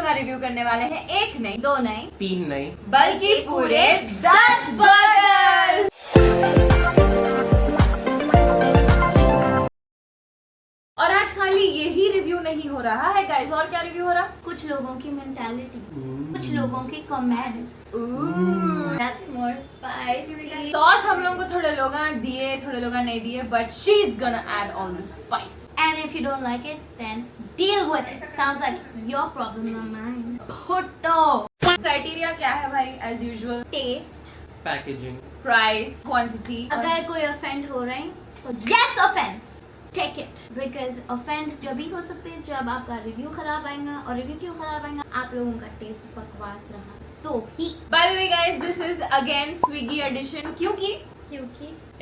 लोग रिव्यू करने वाले हैं एक नहीं, दो नहीं, तीन नहीं, बल्कि पूरे 10 बर्गर्स। और आज खाली यही रिव्यू नहीं हो रहा है गाइस, और क्या रिव्यू हो रहा? कुछ लोगों की मेंटालिटी, कुछ लोगों के comments, that's more spicy. Sauce हम लोगों को थोड़े लोग दिए, थोड़े लोग नहीं दिए, but she is gonna add all the spice. And if you don't like it, then deal with it. Sounds like your problem, not mine. Photo. Criteria क्या है भाई? As usual Taste. Packaging, price, quantity. अगर कोई offend हो रहे हैं, तो yes offense. Take it. Because offend जब भी हो सकते हैं जब आपका रिव्यू खराब आएगा, और रिव्यू क्यों खराब आएगा? आप लोगों का टेस्ट बकवास रहा तो ही। By the way guys, this is again Swiggy edition. क्योंकि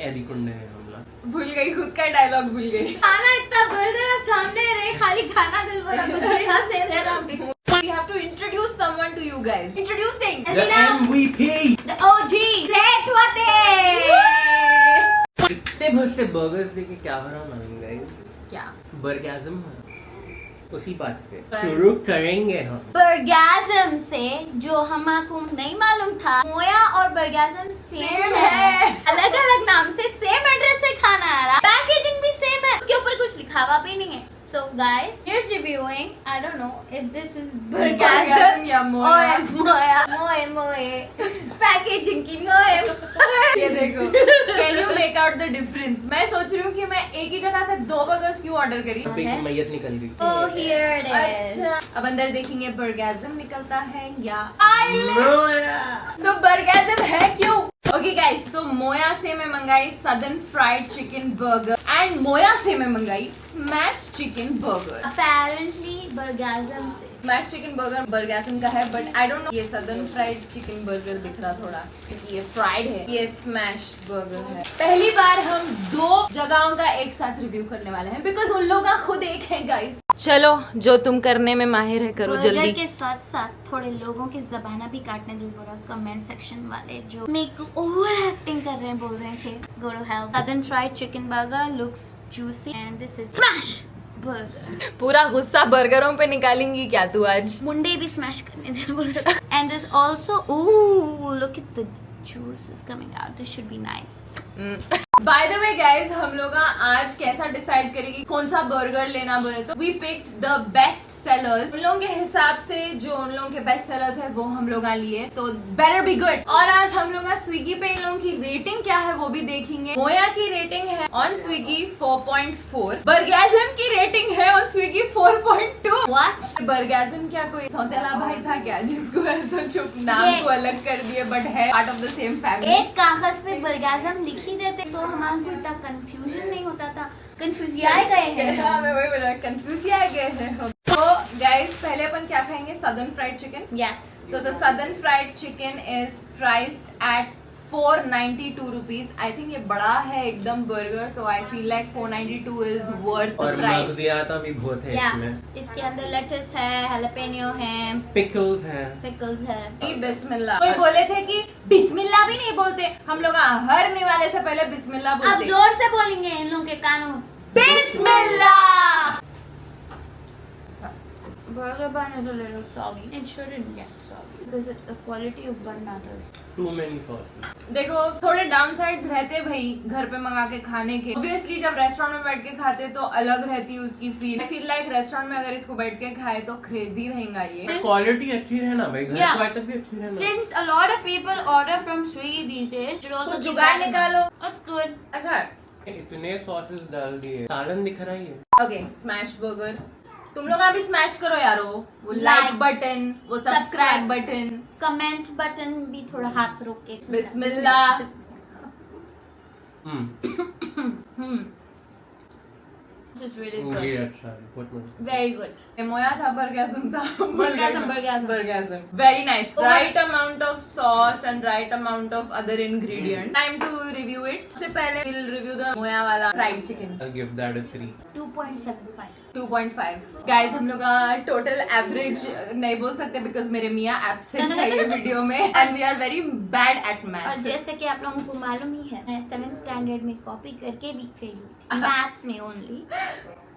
एदी कुंडे है हमला। भूल गई, खुद का डायलॉग भूल गई। खाना इतना बर्गर सामने रहे, खाली खाना दिल भरा कुछ भी हाथ दे रहा अभी। We have to introduce someone to you guys. Introducing The MVP. The OG. Great वाते। इतने बहुत से बर्गर्स देके क्या हो रहा मालूम गाइस? क्या? बर्गैज़म है। उसी बात पे शुरू करेंगे हम। बर्गैज़म से जो हमको नहीं मालूम था, मोया और बर्गैज़म सेम है। अलग अलग नाम से सेम एड्रेस से खाना आ रहा, पैकेजिंग भी सेम है, उसके ऊपर कुछ लिखा हुआ भी नहीं है। So guys, here's reviewing. I don't know if this is बर्गैज़म या मोया। मोए पैकेजिंग की मोए। ये देखो, can you make out the difference? मैं सोच रही हूँ कि मैं एक ही जगह से 2 बर्गर्स क्यों ऑर्डर करी। अब एक मैयत निकल गई। Oh here it is. अच्छा, अब अंदर देखेंगे बर्गैज़म निकलता है या मोया। तो बर्गैज़म है क्यों? ओके गाइस, तो मोया से मैं मंगाई southern fried chicken burger and मोया से मैं मंगाई स्मैश चिकन बर्गर। Apparently बर्गैज़म से। स्मैश चिकन बर्गर बर्गैज़म का है, बट आई डोंट नो, ये सदर्न फ्राइड चिकन बर्गर दिख रहा थोड़ा, क्योंकि ये फ्राइड है, ये स्मैश बर्गर है। पहली बार हम 2 जगहों का एक साथ रिव्यू करने वाले हैं, बिकॉज उन लोगों का खुद एक है गाइस। चलो, जो तुम करने में माहिर है करो जल्दी। बर्गर के साथ साथ थोड़े लोगों की ज़बाना भी काटने दिल बोला, कमेंट सेक्शन वाले जो मेरे को ओवर एक्टिंग कर रहे हैं, बोल रहे थे go to hell. Southern fried chicken burger looks juicy and this is smash burger. पूरा गुस्सा बर्गरों पे निकालेंगी क्या तू आज? मुंडे भी स्मैश करने दिल बोल रहे। And this also, oh look at the juice is coming out. This should be nice. Bye the way guys, हम लोग आज कैसा डिसाइड करेंगे कौन सा बर्गर लेना बोले तो we picked the best sellers. उन लोगों के हिसाब से जो उन लोगों के बेस्ट सेलर्स है वो हम लोग लिए, तो बेटर बी गुड। और आज हम लोग स्विगी पे इन लोगों की रेटिंग क्या है वो भी देखेंगे। मोया की रेटिंग है ऑन स्विगी 4.4, बर्गैज़म की रेटिंग है ऑन स्विगी 4.2। What? बर्गैज़म क्या कोई सौतेला भाई था क्या जिसको ऐसा चुप नाम को अलग कर दिए, बट है part of the same family. एक कागज पे बर्गैज़म लिख ही देते तो हमारा कोई इतना कंफ्यूजन नहीं होता था। कंफ्यूज आए गए हैं। हाँ, मैं वही बोला, कंफ्यूज आए गए हैं हम। तो गाइस, पहले अपन क्या खाएंगे? Southern fried chicken. यस। तो the southern fried chicken is priced eight 492 rupees. I think ये बड़ा है एकदम बर्गर, तो I feel like 492 is worth the और प्राइस। मगजियाता भी बहुत है इसमें। इसके अंदर लेटस है, हैलापेनियो है, पिकल्स हैं। पिकल्स है। बिस्मिल्लाह। कोई बोले थे कि बिस्मिल्लाह भी नहीं बोलते हम लोग, हर निवाले से पहले बिस्मिल्लाह अब बोलते। जोर से बोलेंगे इन लोगों के कानों। बिस्मिल्लाह। Burger bun is a little soggy. It shouldn't get soggy because the quality of bun matters. Too many sauces. देखो, थोड़े डाउन साइड्स रहते भाई घर पे मंगा के खाने के। ऑब्वियसली जब रेस्टोरेंट में बैठ के खाते तो अलग रहती है उसकी feel. I feel like restaurant में अगर इसको बैठ के खाए तो क्रेजी रहेगा ये। क्वालिटी अच्छी है ना भाई, घर Yeah. के तक भी अच्छी है ना। Since a lot of people order from Swiggy these days, should also तो keep जुगाड़ that in निकालो। mind. That's good. अच्छा, इतने सॉसेस डाल दिए, सालन दिख रहा है। Okay, smash burger. तुम लोग अभी स्मैश करो यारो, वो Like, लाइक बटन, वो सब्सक्राइब बटन, कमेंट बटन भी थोड़ा हाथ रोक के। बिस्मिल्लाह। This is really ये good. अच्छा है, बहुत मजा। Very good. मोया था, बर्गैज़म था। Burgasm. Very nice. Oh, Right amount of sauce and right amount of other ingredients. Time to review it. सबसे पहले we'll review the मोया वाला fried chicken. I'll give that a 3. 2.75. 2.5 guys, हम लोग टोटल एवरेज नहीं बोल सकते बिकॉज मेरे मियाँ एब्सेंट है ये वीडियो में and we are very bad at और मैथ। जैसे कि आप लोगों को मालूम ही है, मैं 7th स्टैंडर्ड में कॉपी करके भी फेल हुई, मैथ्स में ओनली।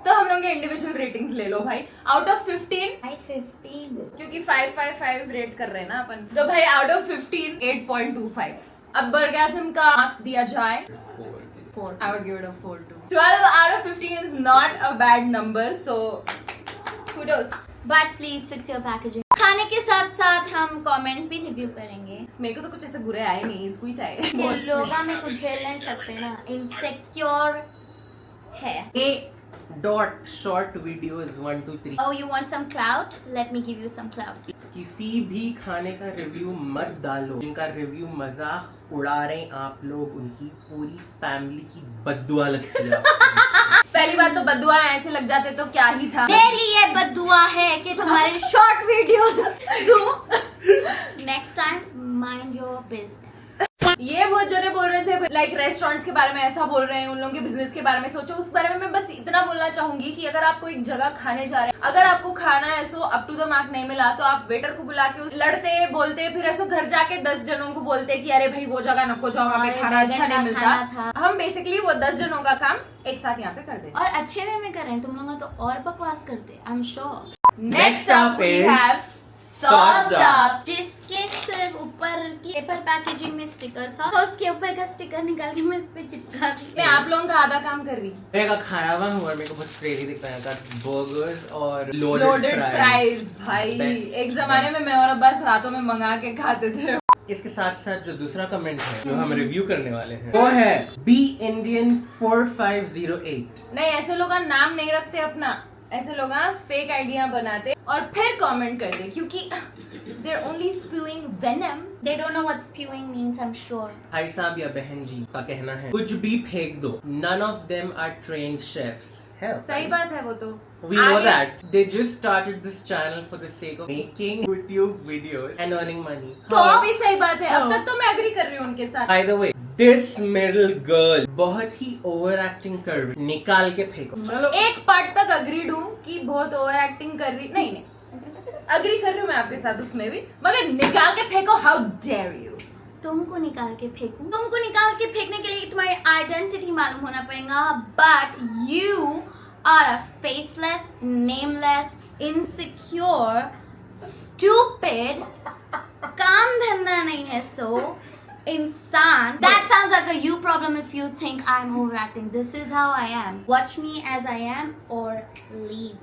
तो हम लोग के इंडिविजुअल रेटिंग्स ले लो भाई, आउट ऑफ 15, 15 क्योंकि 5 रेट कर रहे हैं ना अपन, तो भाई आउट ऑफ 15 8.25। अब बर्गासम का मार्क्स दिया जाए 4 I would give it a 4 too. 12 out of 15 is not a bad number, so kudos. But please fix your packaging. खाने के साथ साथ हम कमेंट भी रिव्यू करेंगे। मेरे को तो कुछ ऐसे बुरे आए नहीं, इसको ही चाहिए। ये लोग हमें कुछ झेल नहीं सकते ना, इनसिक्योर है। short videos 1 to 3। Oh, you want some clout? Let me give you some clout. किसी भी खाने का रिव्यू मत डालो जिनका रिव्यू मजाक उड़ा रहे हैं आप लोग, उनकी पूरी फैमिली की बद्दुआ लगती है। पहली बात तो बद्दुआ ऐसे लग जाते तो क्या ही था। मेरी ये बद्दुआ है कि तुम्हारे short videos next time mind your business. ये बहुत जने बोल रहे थे लाइक रेस्टोरेंट्स के बारे में ऐसा बोल रहे हैं, उन लोगों के बिजनेस के बारे में सोचो। उस बारे में मैं बस इतना बोलना चाहूंगी कि अगर आपको एक जगह खाने जा रहे हैं, अगर आपको खाना है so up to the mark नहीं मिला तो आप वेटर को बुला के लड़ते बोलते फिर ऐसे घर जाके 10 जनों को बोलते कि अरे भाई वो जगह नको जाओ, वहाँ पे खाना अच्छा नहीं मिलता। हम बेसिकली वो 10 जनों का काम एक साथ यहाँ पे कर दे और अच्छे वे में कर रहे हैं। तुम लोग तो और बकवास करते, I am sure. Next up we have sauce up, जिसके सिर्फ ऊपर की पेपर पैकेजिंग में स्टिकर था, तो उसके ऊपर का स्टिकर निकाल के मैं इस पे चिपका दी। मैं आप लोगों का आधा काम कर रही। मेरे का खाया हुआ हुआ मेरे को बहुत क्रेजी दिखता है, बर्गर्स और लोडेड फ्राइज भाई। Best, एक जमाने में मैं और अब्बास रातों में मंगा के खाते थे। इसके साथ साथ जो दूसरा कमेंट है जो हम रिव्यू करने वाले हैं वो है बी इंडियन 4508। नहीं, ऐसे लोग नाम नहीं रखते अपना, ऐसे लोग फेक आइडिया बनाते और फिर कमेंट कर दे, क्योंकि they're only spewing venom. They don't know what spewing means, I'm sure. भाई साहब या बहन जी का कहना है कुछ भी फेंक दो, none of them are trained chefs। सही बात है वो तो। We know that they just started this channel for the sake of making YouTube videos and earning money। तो भी सही बात है। अब तक तो मैं एग्री कर रही हूँ उनके साथ। By the way, this middle girl बहुत ही ओवर एक्टिंग कर रही, निकाल के फेंको। चलो एक पार्ट तक अग्रीड हूँ कि बहुत ओवर एक्टिंग कर रही, नहीं अग्री कर रही हूँ मैं आपके साथ उसमें भी, मगर निकाल के फेंको, हाउ डेयर यू। तुमको निकाल के फेंकूं? तुमको निकाल के फेंकने के लिए तुम्हारी आइडेंटिटी मालूम होना पड़ेगा, but you are a faceless, nameless, insecure, stupid, काम धंधा नहीं है सो इंसान। That sounds like a you problem if you think I'm overacting. This is how I am. Watch me as I am or leave.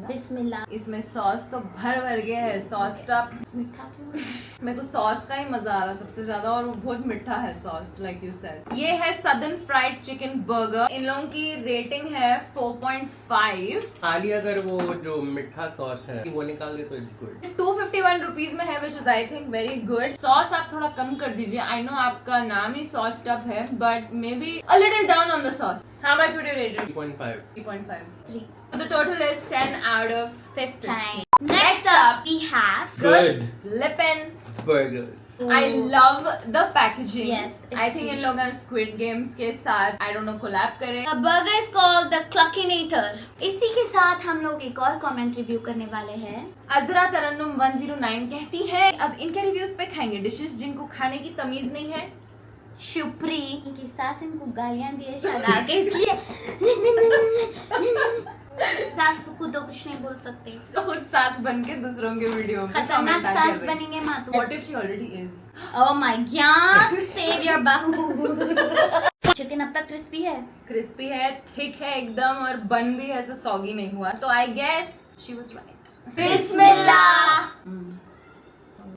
बिस्मिल्लाह। इसमें sauce तो भर भर गया है, सॉस टॉप। मीठा क्यों? मेरे को सॉस का ही मजा आ रहा सबसे ज्यादा, और वो बहुत मीठा है सॉस, लाइक यू सेड। ये है सदर्न फ्राइड चिकन बर्गर। इन लोगों की रेटिंग है 4.5। खाली अगर वो जो मीठा सॉस है वो निकाल दे तो इट्स गुड। 251 रुपीज में है, which is I think very good. Sauce आप थोड़ा कम कर दीजिए, आई नो आपका नाम ही सॉस टॉप है, but may be a little down on the sauce. How much would you rate it? 3.5। 3.5. 3. So the total is 10 out of 15. Next up, we have Good Flippin' burgers। I love the packaging. Yes, it's I think इन लोग Squid Games के साथ I don't know collab करें। The burger is called the Cluckinator। इसी के साथ हम लोग एक और कमेंट रिव्यू करने वाले हैं। अजरा तरन्नुम 109 कहती है अब इनके रिव्यूज पे खाएंगे डिशेस जिनको खाने की तमीज नहीं है। शुप्री इनकी सास इनको गालियां दिए शदा के, इसलिए सास को खुद तो कुछ नहीं बोल सकते, तो खुद सास बन के दूसरों के वीडियो में खतरनाक सास बनेंगे मातू। What if she already is? Oh my God, save your बहू। चिकन अब तक क्रिस्पी है, क्रिस्पी है, थिक है एकदम, और बन भी है, ऐसा सॉगी नहीं हुआ, तो I guess she was right. बिस्मिल्लाह।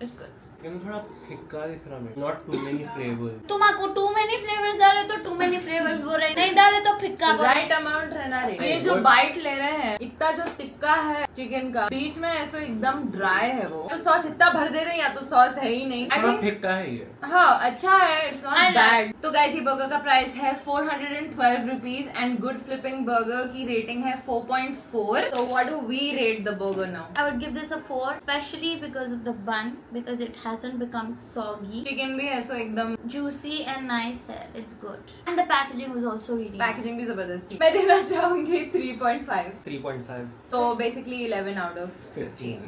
It's good. थोड़ा फिक्का दिख रहा है, नॉट टू मेनी फ्लेवर्स। तुमको टू मेनी फ्लेवर्स डाले तो टू मेनी फ्लेवर्स बोल रहे, नहीं डाले तो फिक्का बोल रहे। राइट अमाउंट रहना रे। ये जो बाइट ले रहे हैं, इतना जो टिक्का है चिकन का, बीच में ऐसा एकदम ड्राई है वो, तो सॉस इतना भर दे रहे हैं, या तो सॉस है ही नहीं। आई थिंक फिक्का है ये। हाँ अच्छा है, इट्स नॉट बैड। तो गाइस ये बर्गर का प्राइस है 412 rupees and good flipping burger की रेटिंग है 4.4। तो what do we rate the burger now? I would give this a 4, especially because of the bun, because it hasn't become soggy. Chicken भी है सो एकदम Juicy and nice है, it's good. And the packaging was also really packaging भी nice. जबरदस्त थी। मैं देना चाहूंगी 3.5। 3.5। तो basically 11 out of 15।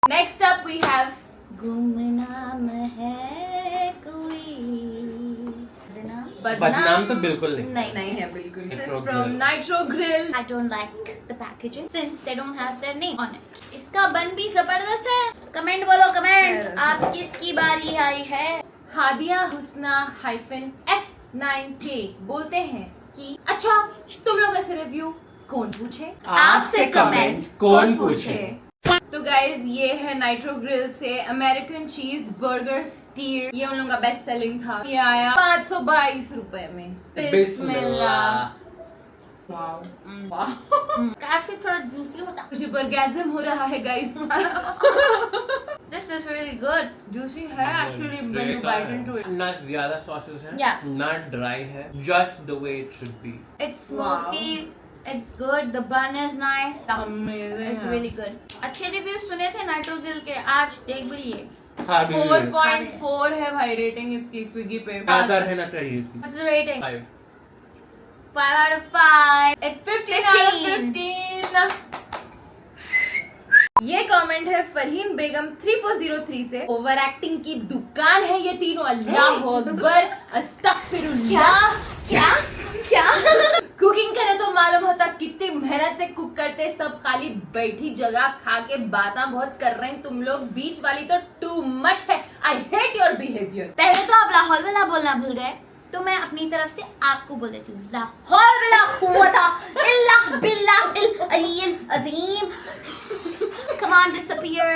Next up we have Gumnaam है कोई, नाम बदनाम तो बिल्कुल नहीं। नहीं नहीं है बिल्कुल। This Nitro is from Grill. Nitro Grill. I don't like the packaging since they don't have their name on it. इसका बन भी जबरदस्त है। कमेंट बोलो कमेंट, आप किसकी बारी आई है? हादिया हुस्ना -F9K बोलते हैं कि अच्छा तुम लोग ऐसे रिव्यू कौन पूछे? आपसे कमेंट कौन पूछे? तो गाइज ये है नाइट्रो ग्रिल से अमेरिकन चीज बर्गर स्टीर। ये उन लोगों का बेस्ट सेलिंग था। ये आया 522 रुपए में। बिस्मिल्लाह। वाओ वाओ, काफी थोड़ा जूसी होता। मुझे बर्गैज़म हो रहा है guys. This is really good. Juicy है actually when you bite into it. ना ज्यादा सॉसेस है, Yeah. ना ड्राई है, just the way it should be. It's smoky. It's good. The bun is nice. Amazing It's really good. अच्छे reviews सुने थे nitro grill के, आज देख भी लिए। 4.4 है भाई रेटिंग इसकी स्विगी पे। ज्यादा रहना चाहिए थी। What's the rating? 5 5 out of 5. It's 15 out of 15। ये कमेंट है फरहीन बेगम 3403 से। ओवर एक्टिंग की दुकान है ये तीनों। अल्लाह अकबर अस्तगफिरुल्लाह। क्या क्या? कुकिंग करे तो मालूम होता कितनी मेहनत से कुक करते। सब खाली बैठी जगह खा के बातें बहुत कर रहे हैं तुम लोग। बीच वाली तो टू मच है। I hate your behaviour. पहले तो आप लाहौल वाला बोलना भूल गए, तो मैं अपनी तरफ से आपको बोल देती हूँ, लाहौल वाला कुव्वता इल्ला बिल्लाहिल अलील अज़ीम। Come on, disappear.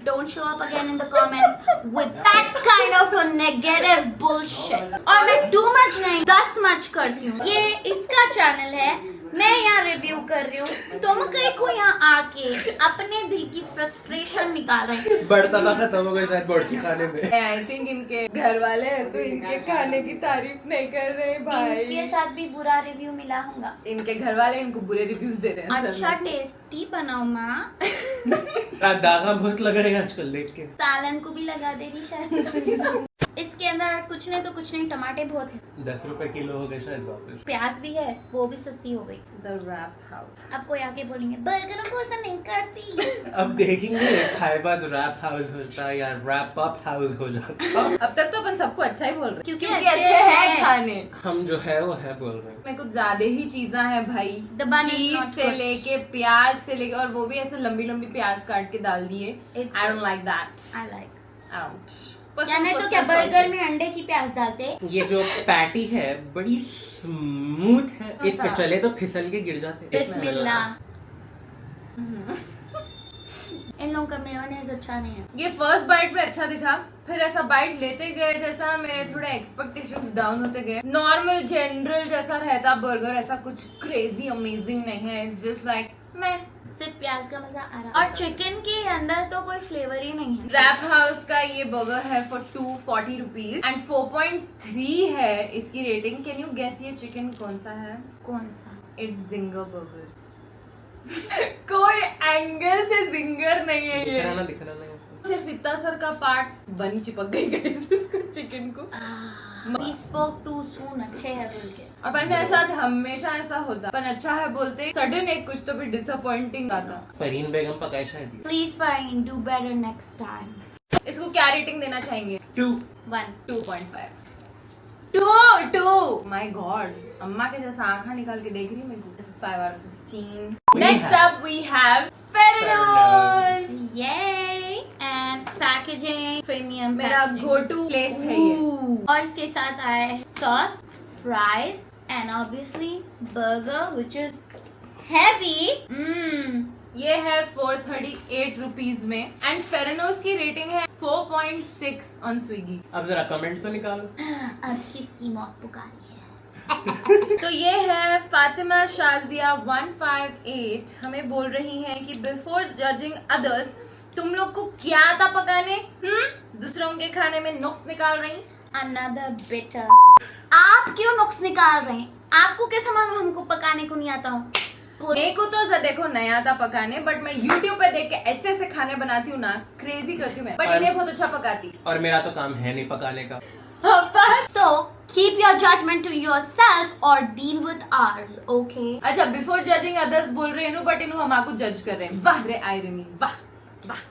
Don't show up again in the comments with that kind of a negative bullshit. और मैं too much नहीं 10 much करती हूँ। ये इसका चैनल है, मैं यहाँ रिव्यू कर रही हूँ। तुम कहीं को यहाँ आके अपने दिल की फ्रस्ट्रेशन निकाल रहे हैं। बढ़ता था खत्म हो गया शायद बोर्ची खाने में। आई थिंक इनके घर वाले हैं तो इनके खाने की तारीफ नहीं कर रहे भाई। इनके साथ भी बुरा रिव्यू मिला होगा। इनके घर वाले इनको बुरे रिव्यूज दे रहे हैं। अच्छा टेस्टी बनाओ माँ। दागा बहुत लग रहे हैं आजकल देख के। सालन को भी लगा दे रही शायद। इसके अंदर कुछ नहीं तो कुछ नहीं, टमाटे बहुत है। 10 रुपए किलो हो गए शायद वापस। प्याज भी है, वो भी सस्ती हो गई। The wrap house. अब कोई आके बोलेंगे बर्गरों को ऐसा नहीं करती। अब देखेंगे खाए बाद रैप हाउस होता है या रैप अप हाउस हो जाता। अब तक तो अपन सबको अच्छा ही बोल रहे हैं क्योंकि अच्छे हैं खाने। हम जो है वो है बोल रहे हैं। में कुछ ज्यादा ही चीजें हैं भाई। The bun is चीज not से good. लेके प्याज से लेके, और वो भी ऐसे लंबी लंबी प्याज काट के डाल दिए। It's I don't good. Like that. I like। I don't. या नहीं तो क्या बर्गर में अंडे की प्याज डालते? ये जो पैटी है बड़ी स्मूथ है, इस पे अच्छा। चले तो फिसल के गिर जाते हैं। बिस्मिल्लाह। इन लोगों का मेयोनेज अच्छा नहीं है। ये फर्स्ट बाइट में अच्छा दिखा, फिर ऐसा बाइट लेते गए जैसा मेरे थोड़े एक्सपेक्टेशंस डाउन होते गए। नॉर्मल जनरल जैसा रहता बर्गर, ऐसा कुछ क्रेजी अमेजिंग नहीं है। इट्स जस्ट लाइक मैं सिर्फ प्याज का मजा आ रहा है। और चिकन के अंदर तो कोई फ्लेवर ही नहीं है। रैप हाउस का ये बर्गर है फॉर 240 रुपीज एंड 4.3 है इसकी रेटिंग। कैन यू गेस ये चिकन कौन सा है? कौन सा? It's ginger burger. कोई एंगल से जिंगर नहीं है ये। दिख रहा नहीं ऐसे। सिर्फ इतना सर का पार्ट बन चिपक गई इसको चिकन को। We spoke too soon, अच्छे है बोल के। अपन के साथ हमेशा ऐसा होता, अपन अच्छा है बोलते सडन एक कुछ तो भी डिसअपॉइंटिंग आता। फरहीन बेगम पकाए शायद ये। Please Farheen, do better next time. इसको क्या रेटिंग देना चाहेंगे? 2 1. 2.5। 2 माय गॉड, अम्मा के जैसा आंखा निकाल के देख रही मेरे को। This is 5 out of 15। Next up we have Ferranos। Yay! And packaging, premium मेरा packaging. गो टू प्लेस है ये। Ooh. और इसके साथ आया है sauce, fries and obviously burger which is heavy. ये है 438 रुपीज में एंड फेरेनोस की रेटिंग है 4.6 ऑन स्विगी। अब जरा कमेंट तो निकालो। अब किसकी मौत पुकारी है? तो ये है फातिमा शाजिया 158 हमें बोल रही हैं कि बिफोर जजिंग अदर्स तुम लोग को क्या आता पकाने? दूसरों के खाने में नुक्स निकाल रही। Another bitter. आप क्यों नुक्स निकाल रहे हैं? आपको कैसे मालूम हमको पकाने को नहीं आता हूँ? मेरे को तो देखो नहीं आता पकाने, बट मैं YouTube पे देख के ऐसे ऐसे खाने बनाती हूँ ना, क्रेजी करती हूँ मैं, बट इन्हें बहुत अच्छा पकाती। और मेरा तो काम है नहीं पकाने का। So keep your judgment to yourself or deal with ours, okay? अच्छा, बिफोर जजिंग अदर्स बोल रहे हैं बट इन्हों हमारे जज कर रहे हैं। वाह रे आयरनी, वाह वाह।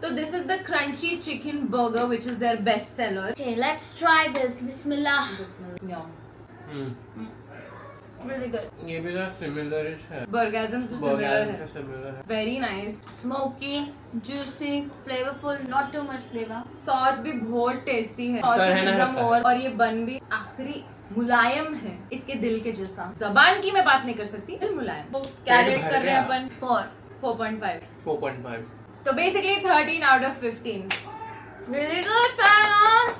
तो this is the crunchy chicken burger which is their best seller. Okay, let's try this. Bismillah. Really good. ये भी ना सिमिलर है. बर्गाज़म से सिमिलर है. Very nice. Smoky, juicy, flavorful, not too much flavor. Sauce भी बहुत टेस्टी है. Sauce है ना, एकदम है. और ये बन भी आखिरी मुलायम है, इसके दिल के जैसा. जबान की मैं बात नहीं कर सकती, दिल मुलायम. क्या रेट कर रहे हैं अपन? 4.5. 4.5. तो basically 13 out of 15. Really good, fellas.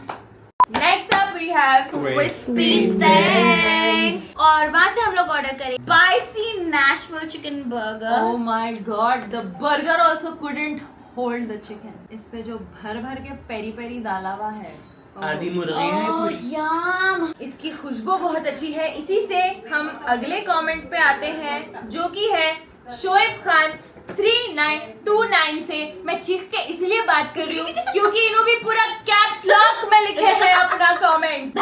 Next up we have Crispy Thanks. और वहाँ से हम लोग ऑर्डर करें spicy Nashville chicken burger. Oh my god, the burger also couldn't hold the chicken. इस पे जो भर भर के पेरी पेरी डाला हुआ है. आधी मुर्गी है Oh, पूरी. yum. इसकी खुशबू बहुत अच्छी है. इसी से हम अगले कमेंट पे आते हैं जो कि है शोएब खान 3929 से. मैं चीख के इसलिए बात कर रही हूँ क्योंकि इन्हों भी पूरा कैप्स लॉक में लिखे हैं अपना comment.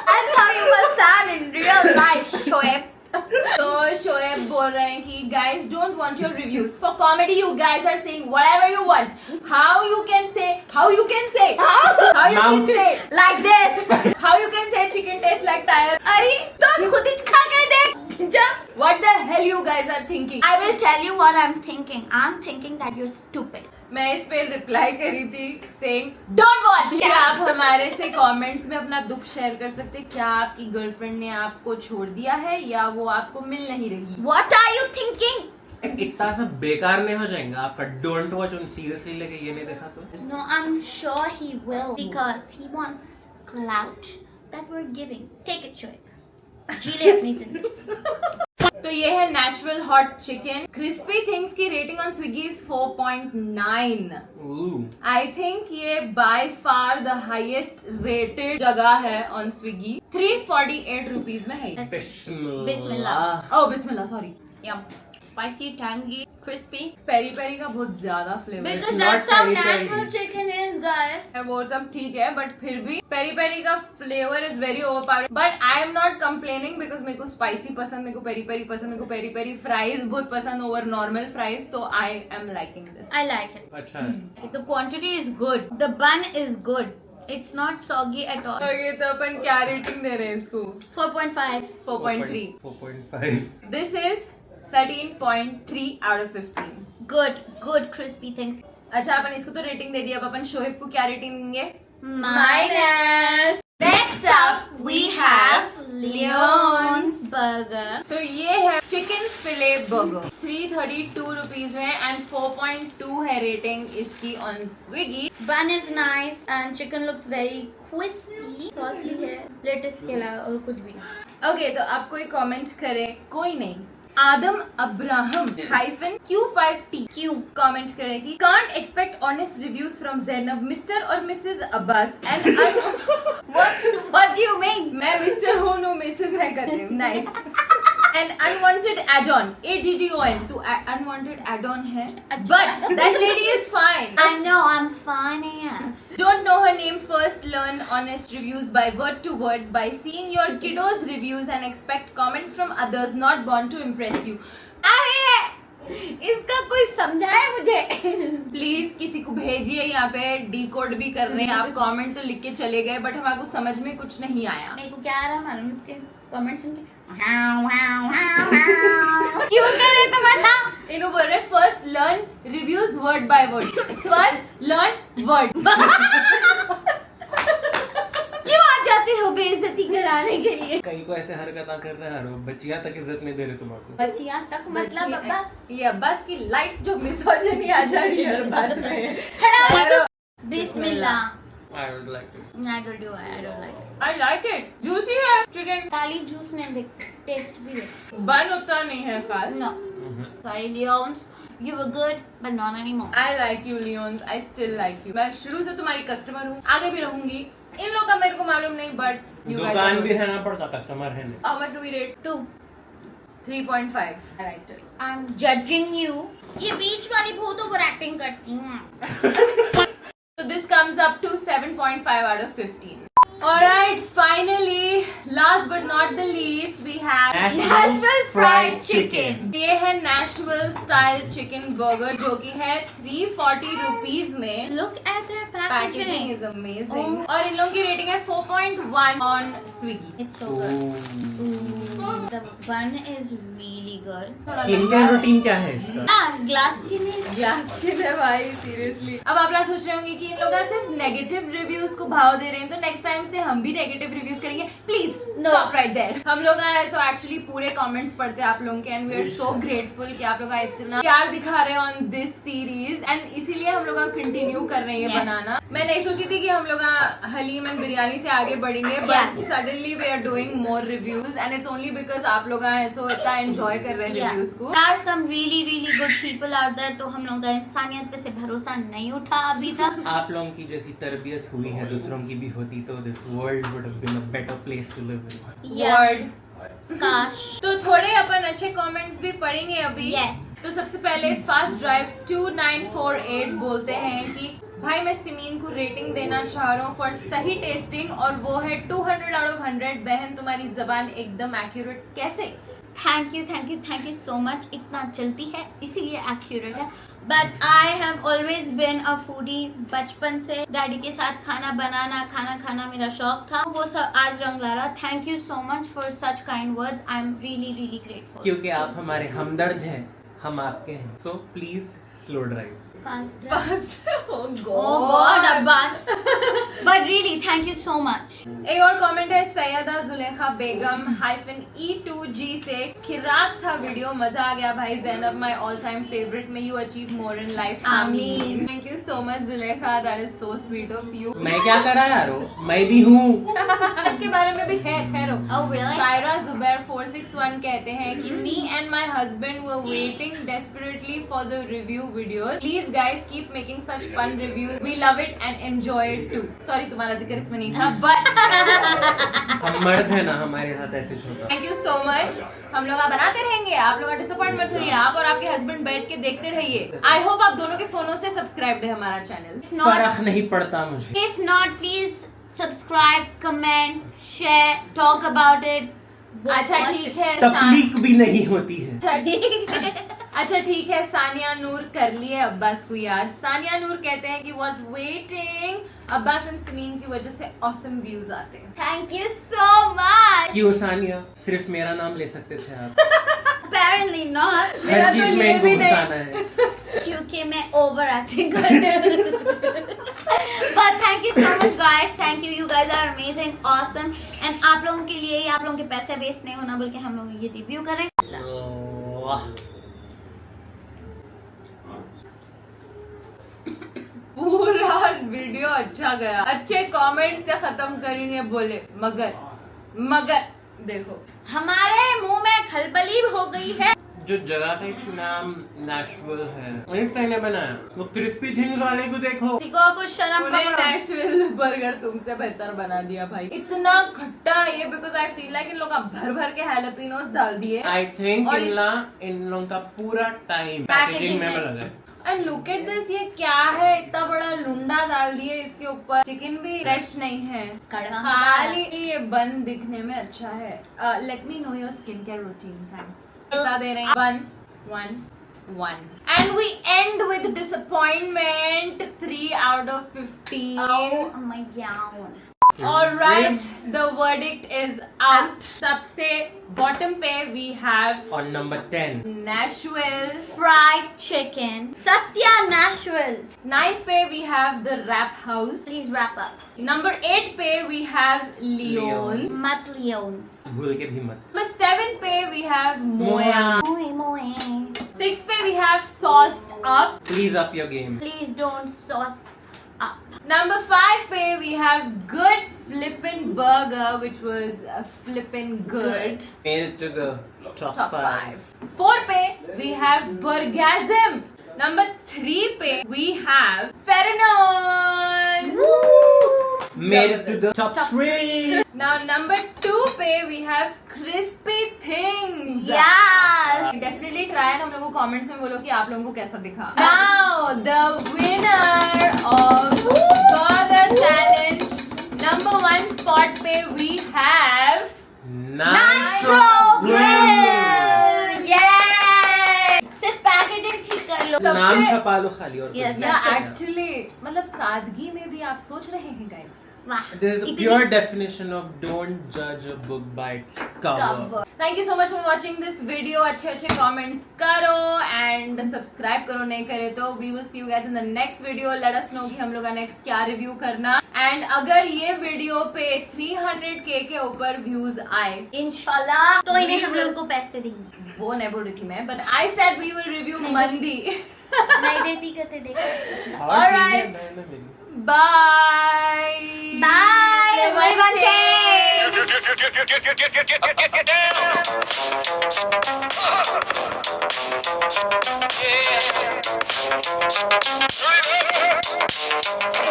That's how you must sound in real life, Shoaib. तो शोएब बोल रहे हैं कि guys don't want your reviews for comedy. You guys are saying whatever you want. How you can say Like this. how you can say chicken tastes like tire. अरे तो खुद ही खा के देख. Jump. What the hell you guys are thinking? I will tell you what I'm thinking. I'm thinking that you're stupid. मैं इस पे reply करी थी saying don't watch. क्या आप हमारे से कमेंट्स में अपना दुख शेयर कर सकते? क्या आपकी गर्लफ्रेंड ने आपको छोड़ दिया है या वो आपको मिल नहीं रही? What are you thinking? इतना सब बेकार नहीं हो जाएगा आपका डोंट वॉच उन सीरियसली लेके ये नहीं देखा तो. No, I'm sure he will because he wants clout that we're giving. Take it, Shoaib. जी ले अपनी जिंदगी. तो ये है Nashville hot chicken. Crispy things की rating on Swiggy is 4.9. I think ये by far the highest rated जगह है ऑन स्विगी. 348 रुपीज में है. बिस्मिल्लाह. ओह बिस्मिल्लाह, sorry. Yum. Spicy, tangy, crispy. Peri peri का बहुत ज्यादा flavour Because not that's how peri-peri. Nashville chicken is, guys. है. वो सब ठीक है बट फिर भी पेरी पेरी का flavour is very overpowering. But I am not complaining because मेरे को स्पाइसी पसंद, मेरे को पेरी पेरी पसंद, मेरे को पेरी पेरी फ्राइज बहुत पसंद ओवर नॉर्मल फ्राइज. तो I am liking this. I like it. अच्छा है. The quantity is good. The bun is good. It's not soggy at all. Okay तो अपन क्या रेटिंग दे रहे हैं इसको? 4.5. 4.3. 4.5. This is 13.3 out of 15. Good crispy things. अच्छा अपन इसको तो रेटिंग दे दिया. अब अपन शोएब को क्या रेटिंग देंगे? Minus. Next up, we have Leon's Burger. तो ये है चिकन फिले बर्गर. 332 रुपीज में एंड 4.2 है रेटिंग इसकी on Swiggy. Bun is nice and chicken looks very crispy. Sauce भी है. लेटेस्ट के अलावा और कुछ भी नहीं. ओके तो आप कोई कमेंट करे, कोई नहीं. आदम अब्राहम -Q5T क्यों? कमेंट करे कि can't expect honest reviews from Zainab, Mr और Mrs Abbas and What do you mean? मैं मिस्टर हूँ नो मिसेज है करते हैं. Nice. And unwanted add on ADDON तो अनवांटेड एड ऑन है but that lady is fine. I know I'm fine AF. Don't know her name first. Learn honest reviews by word to word by seeing your kiddos reviews and expect comments from others not born to impress you. अरे इसका कोई समझाए मुझे. Please किसी को भेजिए. यहाँ पे डिकोड भी कर रहे हैं आप. कमेंट तो लिख के चले गए बट हमारे को समझ में कुछ नहीं आया. मेरे को क्या आ रहा मालूम इसके कमेंट सुन के. क्यों कर रहे तुम ऐसा? इन्हों बोल रहे first learn reviews word by word. First learn word. क्यों आ जाते हो बेइज्जती कराने के लिए? कहीं को ऐसे हरकत कर रहे हैं बच्चियां तक इज्जत नहीं दे रहे तुम्हारे. बच्चियां तक मतलब अब्बास. ये अब्बास की लाइट जो मिसोजिनी आ जा रही है हर बात में. बिस्मिल्लाह. I don't like it. I don't do it. I don't like it. I like it. Juicy है चिकन. खाली जूस ने देख टेस्ट भी है. बन उतना नहीं है fast. No. Sorry, Leons. You were good, but not anymore. I like you, Leons. I still like you. मैं शुरू से तुम्हारी कस्टमर हूँ, आगे भी रहूंगी. इन लोगों का मेरे को मालूम नहीं बट दुकान भी रहना पड़ता, कस्टमर है नहीं. How much do we rate? 2. 3.5. I liked it. I'm judging you. ये बीच वाली बहुत ओवर एक्टिंग करती हूँ. So this comes up to 7.5 out of 15. Alright, finally, last but not the least, we have Nashville fried chicken. ये है Nashville style chicken burger जो कि है 340 rupees में. Look at their Packaging packaging. is amazing. Oh. और इन लोगों की rating है 4.1 on Swiggy. It's so good. Ooh, the bun is really good. Skin care routine क्या है इसका? ग्लास के लिए ग्लास स्किन है भाई, सीरियसली. अब आप लोग सोच रहे होंगे कि इन लोग सिर्फ नेगेटिव रिव्यूज को भाव दे रहे हैं, तो नेक्स्ट टाइम से हम भी नेगेटिव रिव्यूज करेंगे. Please No. Stop right there. हम लोग सो एक्चुअली पूरे कमेंट्स पढ़ते हैं आप लोगों के, and we are so grateful कि आप लोग इतना प्यार दिखा रहे हैं ऑन दिस सीरीज, एंड इसीलिए हम लोग कंटिन्यू कर रहे हैं Yes. बनाना. मैं नहीं सोची थी कि हम लोग हलीम एंड बिरयानी से आगे बढ़ेंगे, but Yes. Suddenly we are doing more reviews, and it's only because आप लोग सो इतना एंजॉय कर रहे हैं रिव्यूज को. There are some really good people out there, तो हम लोगों का इंसानियत पे से भरोसा नहीं उठा अभी तक. आप लोगों की जैसी तरबियत हुई है दूसरों की भी होती तो this world would have been a better place to live in. Yeah. Word. काश. तो थोड़े अपन अच्छे कमेंट्स भी पढ़ेंगे अभी. Yes. तो सबसे पहले फास्ट ड्राइव 2948 बोलते हैं कि भाई मैं सिमीन को रेटिंग देना चाह रहा हूँ फॉर सही टेस्टिंग, और वो है 200 out of 100. बहन तुम्हारी जबान एकदम एक्यूरेट. कैसे? Thank you so much. इतना चलती है इसीलिए एक्यूरेट है. But I have always been a foodie. बचपन से डैडी के साथ खाना बनाना, खाना खाना मेरा शौक था. वो सब आज रंग ला रहा. Thank you so much for such kind words. I am really grateful. क्योंकि आप हमारे हमदर्द हैं, हम आपके हैं. So please slow drive. Fast. Oh God, Abbas. But really, thank you so much. एक और कमेंट है सैयदा जुलेखा बेगम -E2G से. खिराक था वीडियो, मजा आ गया भाई. Zainab my all time favourite. May you achieve more in life. आमीन. Thank you so much Zulekha, that is so sweet of you. मैं क्या करा यार, मैं भी हूँ. इसके बारे में भी है. खैर, Oh really? सायरा जुबैर 461 कहते हैं कि me and my husband were waiting desperately for the review videos. Please guys keep making such fun reviews. We love it and enjoy it too. Sorry तुम्हारा जिक्र इसमें नहीं था, बट हम मर्द है ना, हमारे साथ ऐसे छोटा. Thank you so much. हम लोग बनाते रहेंगे, आप लोग डिसअपॉइंट मत होइए. आप और आपके हस्बैंड बैठ के देखते रहिए. आई होप आप दोनों के फोनों से सब्सक्राइब है हमारा चैनल. If not, फर्क नहीं पड़ता मुझे. if not, please subscribe, comment, share, talk about it. अच्छा Watch ठीक it. है. तकलीफ भी नहीं होती है. अच्छा ठीक है. सानिया नूर कर लिए अब्बास को याद. सानिया नूर कहते हैं कि was waiting. Abbas and Sameen की वजह से ऑसम व्यूज आते हैं. Thank you so much. क्यों सानिया, सिर्फ मेरा नाम ले सकते थे आप. Apparently not. मेरा हर तो चीज ये में इनको भी नहीं. घुसाना है. क्योंकि मैं ओवर एक्टिंग करती हूँ. But thank you so much guys. Thank you. You guys are amazing, awesome. And आप लोगों के लिए, आप लोगों के पैसे वेस्ट नहीं होना, बल्कि हम लोग ये रिव्यू करें. वाह. पूरा वीडियो अच्छा गया. अच्छे कमेंट से खत्म करेंगे बोले, मगर देखो हमारे मुंह में खलबली हो गई है. जो जगह का एक नाम नेशविल है, उन्हें किसने बनाया? वो क्रिस्पी थिंग्स वाले को देखो. किसी को कुछ शर्म उन्हें करो. नेशविल बर्गर तुमसे बेहतर बना दिया भाई. इतना खट्टा है ये, because I feel like in लोग भर के हैलोपिनोस डाल दिए. आई थिंक और इन लोगों का पूरा टाइम Packaging पैकेजिंग में में. लगा है. And look at this. ये क्या है? इतना बड़ा लुंडा डाल दिए इसके ऊपर. चिकन भी फ्रेश नहीं है, कड़वा खाली ये बन दिखने में अच्छा है. Let me know your skin care routine. Thanks. बता दे रहे हैं 1 and we end with disappointment 3 out of 15. Oh my god. Alright, the verdict is out. सबसे bottom पे we have On number 10, Nashville. Fried chicken. Satya Nashville. 9th पे we have the Rap House. Please wrap up. Number 8 पे we have Leon's. Mat Leons. भूल के भी मत. Number 7 पे we have Moya. Moe moe. 6 पे we have Sauced Up. Please up your game. Please don't sauce up. Number 5 पे we have Good Flippin' Burger, which was flippin' good. Made it to the top 5. 4 पे we have Burgasm. Number 3 पे we have Ferranos. Made it to the top Top 3. Now number 2 पे we have Crispy Things. Yes. Definitely try and हम लोगों को comments में बोलो कि आप लोगों को कैसा दिखा. Now the winner of Burger Challenge number 1 spot पे वी हैव नाइट्रो ग्रिल। सिर्फ पैकेजिंग ठीक कर लो। नाम छपा लो खाली और Yes, कुछ that's नहीं। it. एक्चुअली मतलब सादगी में भी आप सोच रहे हैं गाइस। वाह, This is the इतनी- pure definition of don't judge a book by its cover. Thank you so much for watching this video. अच्छे कमेंट्स करो एंड सब्सक्राइब करो, नहीं करे तो। We will see you guys in the next video. Let us know कि हम लोग का नेक्स्ट क्या रिव्यू करना। एंड अगर ये वीडियो पे 300K के ऊपर व्यूज आए, इंशाल्लाह तो इन्हें हम लोगों को पैसे देंगे। वो नहीं बोल रही थी मैं, but I said we will review मंदी। नहीं देती कहते देखो। हाँ, ठीक है, Alright. मैंने मिली। बाय बाय वही बनते।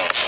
Yeah.